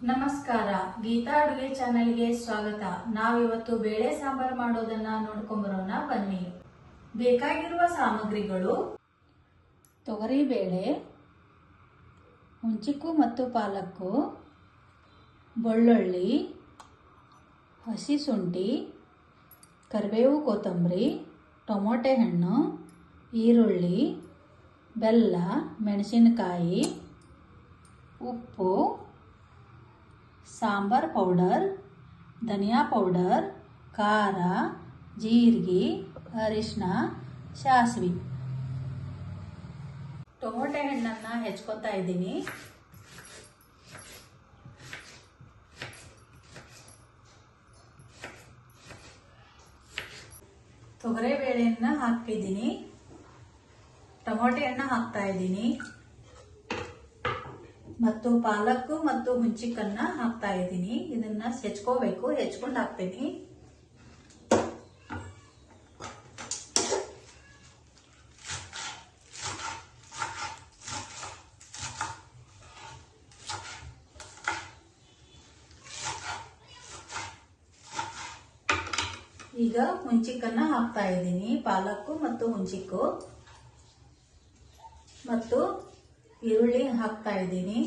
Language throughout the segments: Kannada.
ನಮಸ್ಕಾರ, ಗೀತಾ ಅಡುಗೆ ಚಾನೆಲ್ಗೆ ಸ್ವಾಗತ. ನಾವಿವತ್ತು ಬೇಳೆ ಸಾಂಬಾರ್ ಮಾಡೋದನ್ನ ನೋಡ್ಕೊಂಬರೋಣ ಬನ್ನಿ. ಬೇಕಾಗಿರುವ ಸಾಮಗ್ರಿಗಳು: ತೊಗರಿ ಬೇಳೆ, ಹುಂಚಿಕು ಮತ್ತು ಪಾಲಕ್ಕು, ಬೆಳ್ಳುಳ್ಳಿ, ಹಸಿ ಶುಂಠಿ, ಕರಿಬೇವು, ಕೊತ್ತಂಬರಿ, ಟೊಮೊಟೊ ಹಣ್ಣು, ಈರುಳ್ಳಿ, ಬೆಲ್ಲ, ಮೆಣಸಿನಕಾಯಿ, ಉಪ್ಪು, ಸಾಂಬಾರ್ ಪೌಡರ್, ಧನಿಯಾ ಪೌಡರ್, ಖಾರ, ಜೀರಿಗೆ, ಅರಿಶಿನ, ಸಾಸಿವೆ. ಟೊಮೊಟೊ ಹಣ್ಣನ್ನು ಹೆಚ್ಕೊತಾ ಇದ್ದೀನಿ. ತೊಗರಿ ಬೇಳೆಯನ್ನು ಹಾಕ್ತಿದ್ದೀನಿ. ಟೊಮೊಟೊ ಹಣ್ಣು ಹಾಕ್ತಾ ಇದ್ದೀನಿ ಮತ್ತು ಪಾಲಕ್ಕು ಮತ್ತು ಹುಂಚಿಕನ್ನ ಹಾಕ್ತಾ ಇದ್ದೀನಿ. ಇದನ್ನ ಹೆಚ್ಕೋಬೇಕು, ಹೆಚ್ಕೊಂಡು ಹಾಕ್ತೀನಿ. ಈಗ ಹುಂಚಿಕನ್ನ ಹಾಕ್ತಾ ಇದ್ದೀನಿ. ಪಾಲಕ್ಕು ಮತ್ತು ಹುಂಚಿಕು ಮತ್ತು ಈರುಳ್ಳಿ ಹಾಕ್ತಾ ಇದ್ದೀನಿ.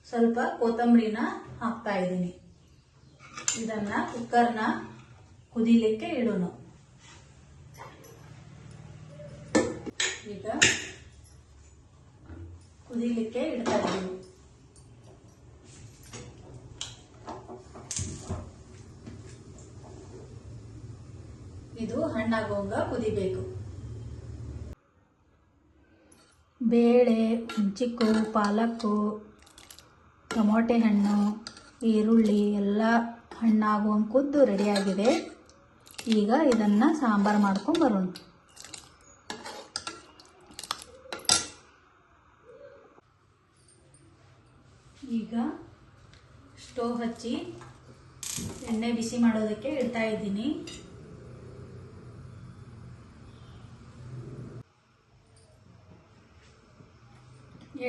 ಸ್ವಲ್ಪ ಕೊತ್ತಂಬರಿನ ಹಾಕ್ತಾ ಇದ್ದೀನಿ. ಇದನ್ನ ಕುಕ್ಕರ್ನ ಕುದಿಲಿಕ್ಕೆ ಇಡೋಣ. ಈಗ ಕುದಿಲಿಕ್ಕೆ ಇಡ್ತಾ ಇದ್ದೀನಿ. ಇದು ಹಣ್ಣಾಗುವಂಗ ಕುದಿಬೇಕು. ಬೇಳೆ, ಹುಂಚಿಕು, ಪಾಲಕ್ಕು, ಟೊಮೊಟೊ ಹಣ್ಣು, ಈರುಳ್ಳಿ ಎಲ್ಲ ಹಣ್ಣಾಗುವಂಗೆ ಕುದ್ದು ರೆಡಿಯಾಗಿದೆ. ಈಗ ಇದನ್ನು ಸಾಂಬಾರು ಮಾಡ್ಕೊಂಡು ಬರೋಣ. ಈಗ ಸ್ಟೋವ್ ಹಚ್ಚಿ ಎಣ್ಣೆ ಬಿಸಿ ಮಾಡೋದಕ್ಕೆ ಇಡ್ತಾ ಇದ್ದೀನಿ.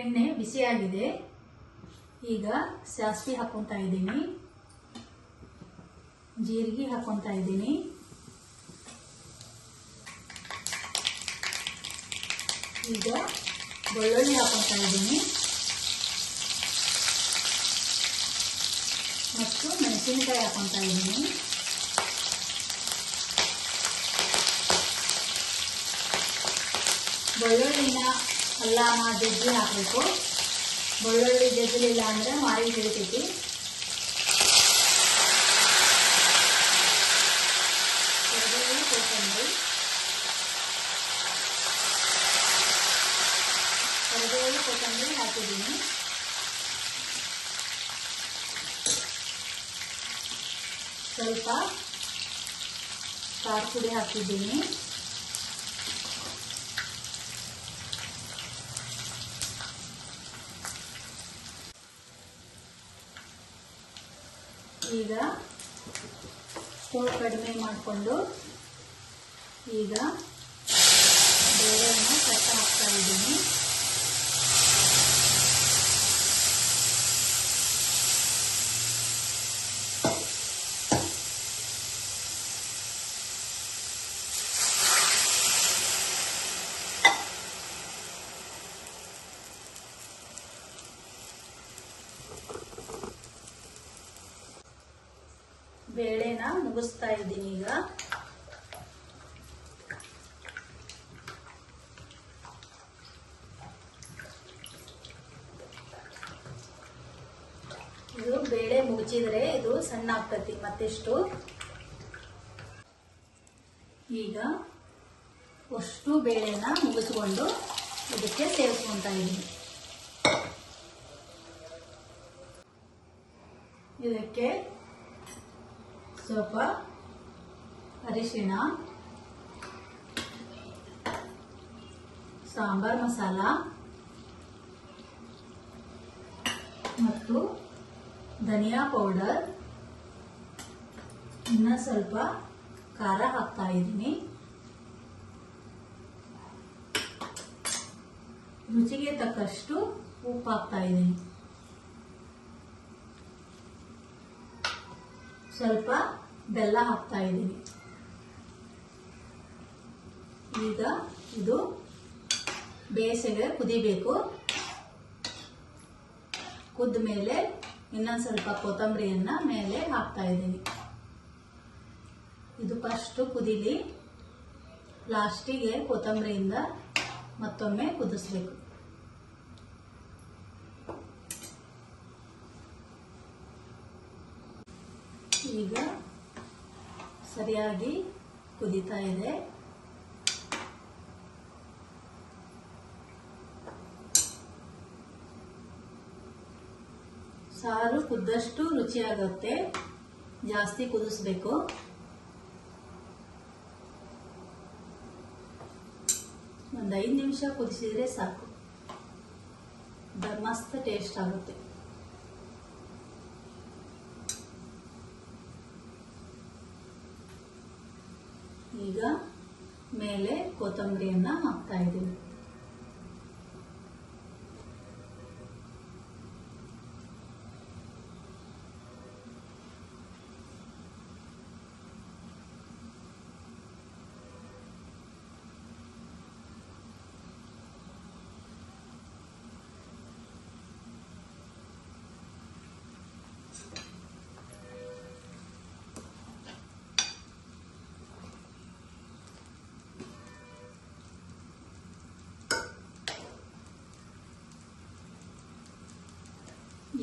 ಎಣ್ಣೆ ಬಿಸಿಯಾಗಿದೆ. ಈಗ ಸಾಸಿವೆ ಹಾಕ್ಕೊತಾ ಇದ್ದೀನಿ, ಜೀರಿಗೆ ಹಾಕ್ಕೊತಾ ಇದ್ದೀನಿ, ಈಗ ಬೆಳ್ಳುಳ್ಳಿ ಹಾಕ್ಕೊತಾ ಇದ್ದೀನಿ ಮತ್ತು ಮೆಣಸಿನಕಾಯಿ ಹಾಕ್ಕೊತಾ ಇದ್ದೀನಿ. ಬೆಳ್ಳುಳ್ಳಿನ ಎಲ್ಲ ಜಜ್ಜಿ ಹಾಕಬೇಕು. ಬೆಳ್ಳುಳ್ಳಿ ಜಜ್ಜಲಿಲ್ಲ ಅಂದರೆ ಮಾರಿ ಹಿಡಿತೈತಿ. ಕರಿಬೇವು, ಕೊತ್ತಂಬರಿ, ಹಾಕಿದ್ದೀನಿ. ಸ್ವಲ್ಪ ಖಾರ ಪುಡಿ ಹಾಕಿದ್ದೀನಿ. ಈಗ ಸ್ಟೋವ್ ಕಡಿಮೆ ಮಾಡಿಕೊಂಡು ಈಗ ಬೇಳೆಯನ್ನು ಕಟ್ಟ ಹಾಕ್ತಾ ಇದ್ದೀನಿ. ಬೇಳೆನ ಮುಗಿಸ್ತಾ ಇದ್ದೀನಿ. ಈಗ ಇದು ಬೇಳೆ ಮುಗಿಸಿದ್ರೆ ಇದು ಸಣ್ಣ ಆಗ್ತತಿ ಮತ್ತಿಷ್ಟು. ಈಗ ಅಷ್ಟು ಬೇಳೆನ ಮುಗಿಸ್ಕೊಂಡು ಇದಕ್ಕೆ ಸೇರಿಸ್ಕೊತಾ ಇದ್ದೀನಿ. ಇದಕ್ಕೆ ಸ್ವಲ್ಪ ಅರಿಶಿಣ, ಸಾಂಬಾರ್ ಮಸಾಲ ಮತ್ತು ಧನಿಯಾ ಪೌಡರ್, ಇನ್ನ ಸ್ವಲ್ಪ ಖಾರ ಹಾಕ್ತಾ ಇದ್ದೀನಿ. ರುಚಿಗೆ ತಕ್ಕಷ್ಟು ಉಪ್ಪು ಹಾಕ್ತಾ ಇದ್ದೀನಿ. ಸ್ವಲ್ಪ ಬೆಲ್ಲ ಹಾಕ್ತಾ ಇದ್ದೀನಿ. ಈಗ ಇದು ಬೇಸಿಗೆ ಕುದಿಬೇಕು. ಕುದ್ದ ಮೇಲೆ ಇನ್ನೊಂದು ಸ್ವಲ್ಪ ಕೊತ್ತಂಬರಿಯನ್ನು ಮೇಲೆ ಹಾಕ್ತಾ ಇದ್ದೀನಿ. ಇದು ಫಸ್ಟ್ ಕುದೀಲಿ, ಲಾಸ್ಟಿಗೆ ಕೊತ್ತಂಬರಿಯಿಂದ ಮತ್ತೊಮ್ಮೆ ಕುದಿಸ್ಬೇಕು. ಈಗ ಸರಿಯಾಗಿ ಕುದೀತಾ ಇದೆ. ಸಾರು ಕುದ್ದಷ್ಟು ರುಚಿಯಾಗುತ್ತೆ, ಜಾಸ್ತಿ ಕುದಿಸ್ಬೇಕು. ಒಂದು 5 ನಿಮಿಷ ಕುದಿಸಿದ್ರೆ ಸಾಕು, ಮಸ್ತ್ ಟೇಸ್ಟ್ ಆಗುತ್ತೆ. ಈಗ ಮೇಲೆ ಕೊತ್ತಂಬರಿಯನ್ನು ಹಾಕ್ತಾ ಇದ್ದೀವಿ.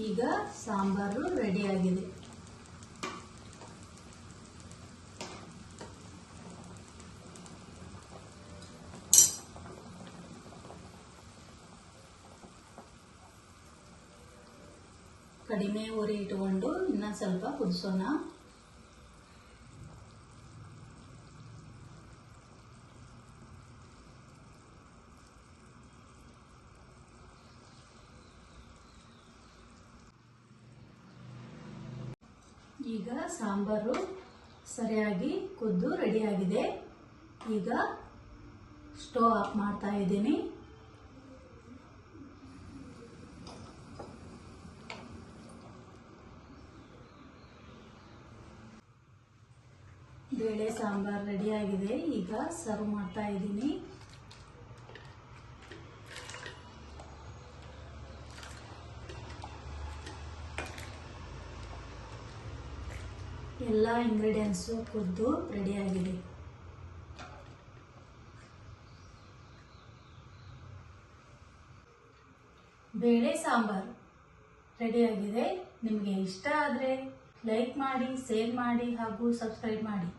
ಈಗ ಸಾಂಬಾರು ರೆಡಿಯಾಗಿದೆ. ಕಡಿಮೆ ಉರಿ ಇಟ್ಟುಕೊಂಡು ಇನ್ನೊಂದು ಸ್ವಲ್ಪ ಕುದಿಸೋಣ. ಈಗ ಸಾಂಬಾರು ಸರಿಯಾಗಿ ಕುದ್ದು ರೆಡಿಯಾಗಿದೆ. ಈಗ ಸ್ಟವ್ ಆಫ್ ಮಾಡ್ತಾ ಇದ್ದೀನಿ. ಬೇಳೆ ಸಾಂಬಾರು ರೆಡಿಯಾಗಿದೆ. ಈಗ ಸರ್ವ್ ಮಾಡ್ತಾ ಇದ್ದೀನಿ. ಎಲ್ಲ ಇಂಗ್ರೀಡಿಯೆಂಟ್ಸು ಕುದ್ದು ರೆಡಿಯಾಗಿದೆ. ಬೇಳೆ ಸಾಂಬಾರು ರೆಡಿಯಾಗಿದೆ. ನಿಮಗೆ ಇಷ್ಟ ಆದರೆ ಲೈಕ್ ಮಾಡಿ, ಶೇರ್ ಮಾಡಿ ಹಾಗೂ ಸಬ್ಸ್ಕ್ರೈಬ್ ಮಾಡಿ.